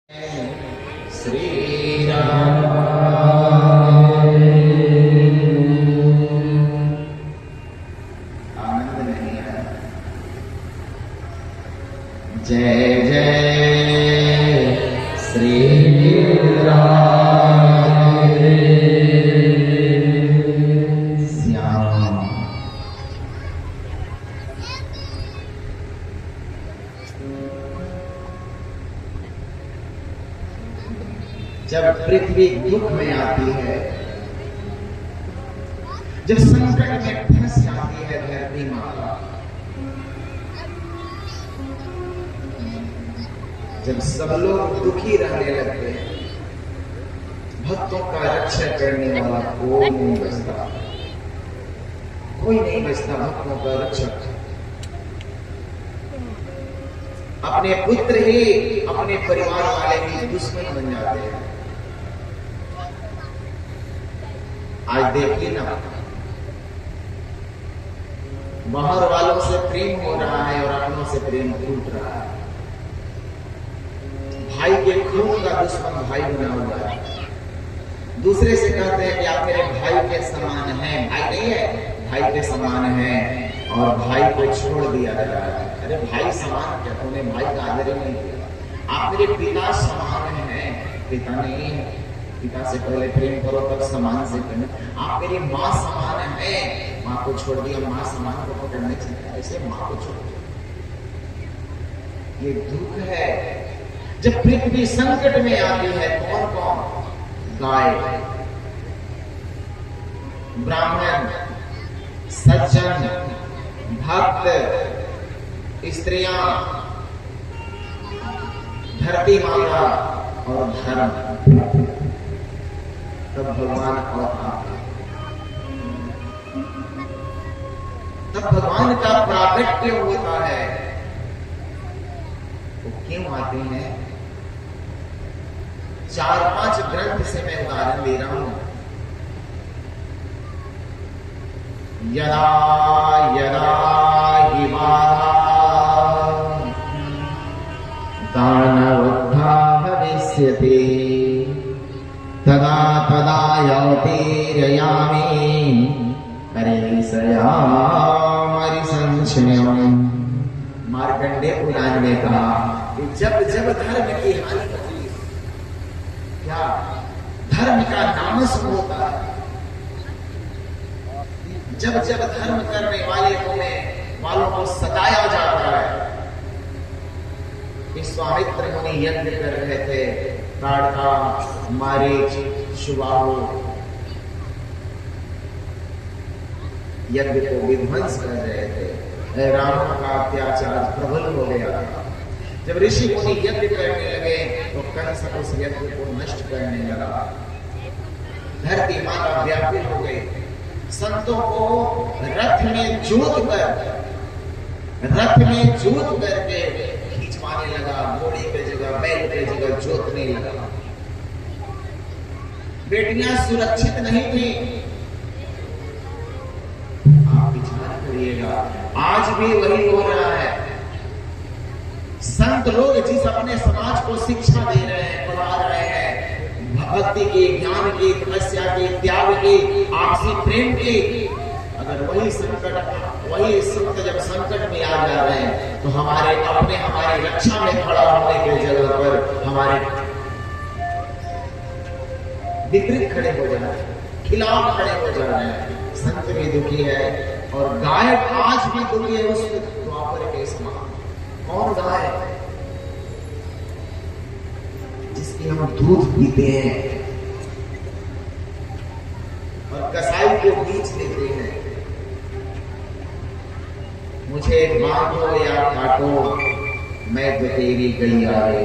श्री राम आनंद नहीं है। जय जय श्री राम श्याम। जब पृथ्वी दुख में आती है, जब संकट में फंस जाती है धरती माता, जब सब लोग दुखी रहने लगते हैं, भक्तों का रक्षा करने वाला कोई नहीं बचता, कोई नहीं बचता भक्तों का रक्षक। अपने पुत्र ही अपने परिवार वाले भी दुश्मन बन जाते हैं। आज देखिए ना, बाहर वालों से प्रेम हो रहा है और अपनों से प्रेम टूट रहा है। भाई के खून का दुश्मन भाई बना हुआ है। दूसरे से कहते हैं कि आप मेरे भाई के समान हैं। भाई नहीं है, भाई के समान हैं, और भाई को छोड़ दिया जा रहा है। अरे भाई समान क्या, तूने भाई का आदर ही नहीं किया। आप मेरे पिता समान हैं, पिता नहीं है। पिता से पहले प्रेम करो तब समान से करना। आप मेरी माँ समान है, माँ को छोड़ दिया, माँ समान को पकड़ने चाहिए, ऐसे माँ को छोड़ दिया। ये दुख है। जब पृथ्वी संकट में आती है, कौन कौन? गाय, ब्राह्मण, सज्जन, भक्त, स्त्रियां, धरती माता और धर्म, तब भगवान तब भगवान का प्राकट्य होता है। वो क्यों आते हैं? 4-5 ग्रंथ से मैं उदाहरण दे रहा हूं। यदा यदा हि बाधा दानवोद्धा भविष्यति तदा तदा यौतीर्यामि हरिशयामि संशयम्। मार्कंडेय पुराण ने कहा कि जब जब धर्म की हानि होती है, क्या धर्म का नामस होता है, जब जब धर्म करने वालों को सताया जाता है। विश्वामित्र मुनि यज्ञ कर रहे थे, ताड़का, मारीच, सुबाहु यज्ञ को विध्वंस कर रहे थे। रावण का अत्याचार प्रबल हो गया था। जब ऋषि मुनि यज्ञ करने लगे तो कंस उस यज्ञ को नष्ट करने लगा। धरती माता व्याकुल हो गई। संतों को रथ में जोत करके खींचवाने लगा। घोड़ी के जगह, बैल के जगह जोतने लगा। बेटियां सुरक्षित नहीं थी। आप विचार करिएगा, आज भी वही हो रहा है। संत लोग जिस अपने समाज को शिक्षा दे रहे हैं, पढ़ा रहे हैं, भक्ति की, ज्ञान की, तपस्या की, त्याग की, आपसी प्रेम की, अगर वही संत जब संकट में आ जा रहे हैं तो हमारी रक्षा में खड़ा होने के जगह पर हमारे विपरीत खड़े हो जा रहे हैं, खिलाफ खड़े हो जा रहे हैं। संत भी दुखी है और गाय आज भी दुखी है उस द्वापर के समान। कौन गाय? जिसकी हम दूध पीते हैं और कसाई को बेच देते हैं। मुझे बांधो या काटो, मैं तो तेरी गैया रे।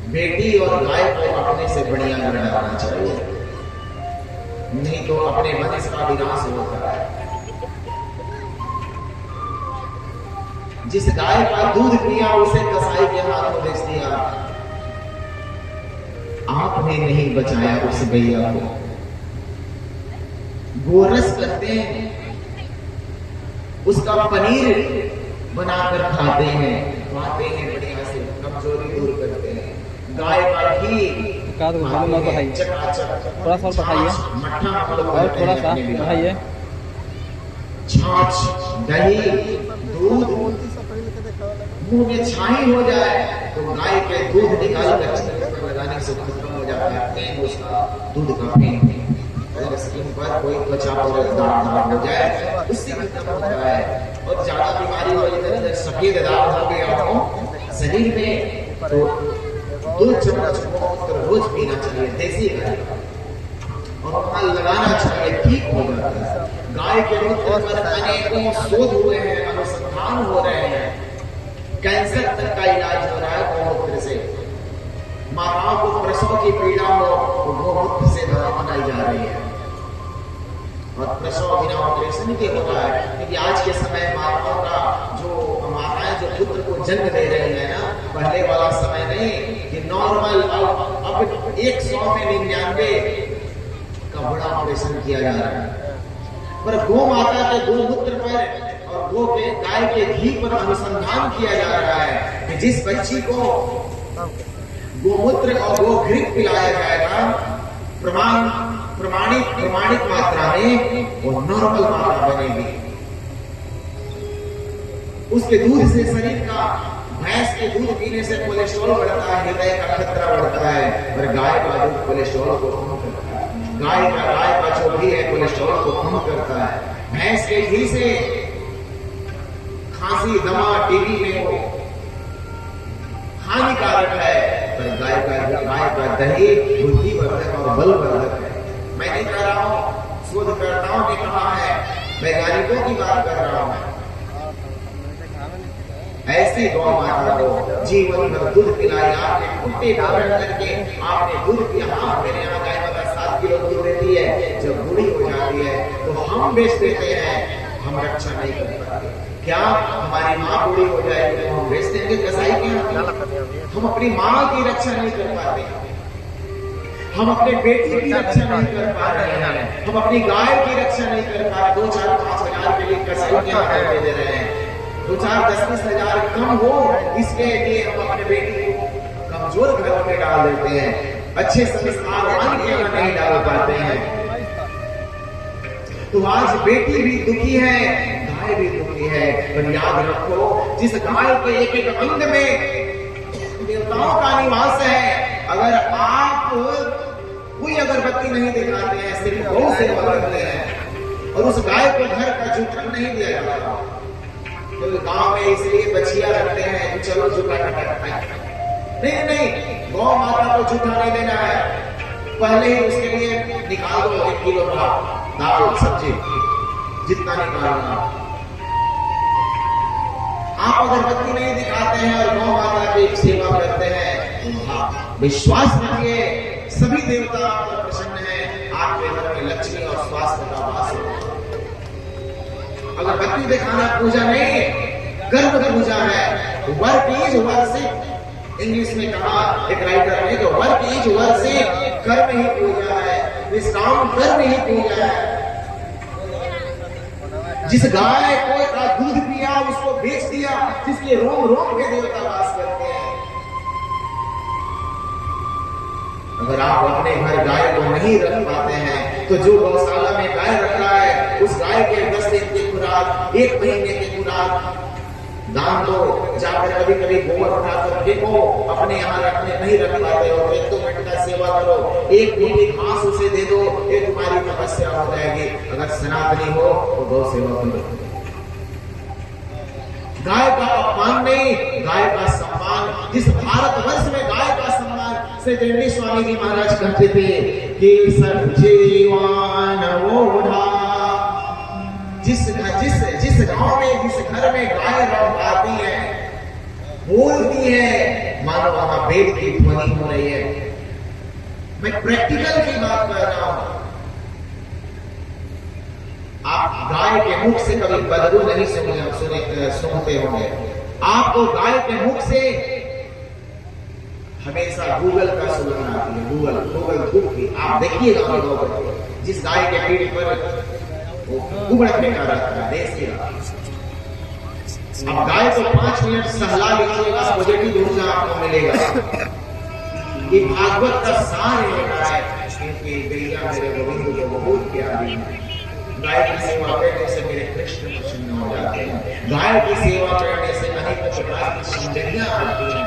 बेटी और गाय को अपने से बढ़िया बनाना चाहिए, नहीं तो अपने वंश का विनाश होता है। जिस गाय का दूध पिया उसे कसाई के हाथों बेच दिया। आपने नहीं बचाया उस गैया को। गोरस करते हैं, उसका पनीर बनाकर खाते हैं, बढ़िया से कमजोरी दूर करते गाय का घी चकाचक, थोड़ा सा और बढ़ाइए, और थोड़ा सा बढ़ाइए, छाछ, दही, दूध मुंह में छाई हो जाए तो गाय के दूध निकाल कर चेहरे पर लगाने से खत्म हो जाता है पेन, उसका दूध का पेन। अगर स्किन पर कोई त्वचा पर दाग हो जाए उससे खत्म होता है। और ज्यादा बीमारी हो जाए, सफेद दाग हो गया हो शरीर में, तो 2 चम्मच गोमूत्र रोज पीना चाहिए देसी गाय और वहां लगाना चाहिए, ठीक हो जाता है। गाय के मूत्र पर अनेकों शोध हुए हैं, अनुसंधान हो रहे हैं, कैंसर तक का इलाज हो रहा है गोमूत्र से। माताओं को प्रसव की पीड़ा हो तो गोमूत्र से दवा बनाई जा रही है और प्रसव बिना ऑपरेशन के हो रहा है। क्योंकि आज के समय माताओं का माताएं जो पुत्र को जन्म दे रही है ना, पहले वाला समय नहीं कि नॉर्मल, अब 100 में 99 का बड़ा ऑपरेशन किया जा रहा है। पर गौ माता के गोमूत्र पर और गो के गाय के घी पर अनुसंधान किया जा रहा है कि जिस बच्ची को गोमूत्र और गो घी पिलाया जाएगा प्रमाणित मात्रा में, वो नॉर्मल मात्रा बनेगी। उसके दूध से शरीर का, भैंस के दूध पीने से कोलेस्ट्रॉल बढ़ता है, हृदय का खतरा बढ़ता है, और गाय का दूध कोलेस्ट्रॉल को कम करता है। गाय का जो घी है कोलेस्ट्रॉल को कम करता है। भैंस के घी से खांसी, दमा, टीबी में वो हानिकारक है, पर गाय का दही बुद्धिवर्धक और बलवर्धक है। मैं नहीं कह रहा हूं, शोधकर्ताओं ने कहा है, वैज्ञानिकों की बात कर रहा हूं। ऐसी गौ माता को जीवन भर दूध पिलाया, आपने कुत्ते धारण करके आपने दूध पिया। हाँ, मेरे यहाँ गाय माता 7 किलो दूध देती है, जब बूढ़ी हो जाती है तो हम बेच देते हैं, हम रक्षा नहीं कर पाते। क्या हमारी माँ बूढ़ी हो जाएगी तो हम बेच देंगे कसाई के यहाँ? हम अपनी माँ की रक्षा नहीं कर पाते, हम अपने बेटे की रक्षा नहीं कर पा रहे हैं, हम अपनी गाय की रक्षा नहीं कर पा रहे। 2, 4, 5 हजार के लिए कसाई के यहाँ दे रहे हैं, 2, 4, 10, 20 हजार कम हो, इसके लिए हम अपने बेटी को कमजोर घरों में डाल देते हैं, अच्छे संस्कारवान के यहाँ नहीं डाल पाते हैं। तो आज बेटी भी दुखी है, गाय भी दुखी है। पर याद रखो, जिस गाय के एक एक अंग में देवताओं का निवास है, अगर आप कोई अगरबत्ती नहीं दिखाते हैं, सिर्फ गौ सेवा करते हैं और उस गाय को घर का जूठन नहीं दिया जाता, तो गांव में इसलिए बछिया रखते हैं कि चलो जूठा खाए। नहीं, गौ माता को जूठा नहीं देना है। पहले ही उसके लिए निकाल दो 1 किलो दाल सब्जी, जितना निकालना। आप अगरबत्ती नहीं दिखाते हैं और गौ माता की सेवा करते हैं, विश्वास रखिए सभी देवता आप पर प्रसन्न हैं, आपके घर में लक्ष्मी और स्वास्थ्य का वास हो। अगरबत्ती दिखाना पूजा नहीं, गर्भ पूजा है। वर्क इज वर्शिप, इंग्लिश में कहा एक राइटर ने, तो वर्क इज वर्शिप, कर्म ही पूजा है, निष्काम कर्म ही पूजा है। जिस गाय को का दूध पिया उसको बेच दिया, जिसके रोम रोम में देवता वास करते हैं। अगर आप अपने घर गाय को नहीं रख पाते हैं तो जो गौशाला में गाय रख रहा है, उस गाय के 10 दिन की खुराक, 1 महीने की खुराक दान दो। जाकर कभी कभी गोबर उठाकर फेंको, अपने यहाँ रखने नहीं रख पाते हो, 1-2 मिनट का सेवा करो, 1 मुट्ठी घास उसे दे दो, ये तुम्हारी तपस्या हो जाएगी। अगर सनातनी हो तो गौ सेवा करो। गाय का अपमान नहीं, गाय का सम्मान। जिस भारतवर्ष में गाय का सम्मान श्री दंडी स्वामी जी महाराज कहते थे कि सजीवान ओढ़ा, जिस गांव में, जिस घर में गाय रौंदती है, बोलती है, मानो वहां वेद की ध्वनि हो रही है। मैं प्रैक्टिकल की बात कर रहा हूं। आप गाय के मुख से कभी बदबू नहीं सुनते होंगे। आपको गाय के मुख से हमेशा गूगल का सुगंध आती है, गूगल धूप की। आप देखिएगा, जिस गाय के पीठ पर उबड़ फेंका रहता है, देश की। अब गाय को 5 मिनट सहला लीजिएगा, पॉजिटिव ऊर्जा आपको मिलेगा। ये भागवत का सार होता है, क्योंकि गैया मेरे गोविंद को बहुत प्यारी है। गाय की सेवा करने से मेरे कृष्ण प्रसन्न हो जाते हैं। गाय की सेवा करने से अनेक प्रकार की सौंदर्य आती है।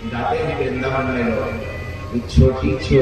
जाते हैं वृंदावन में लोग, छोटी छोटी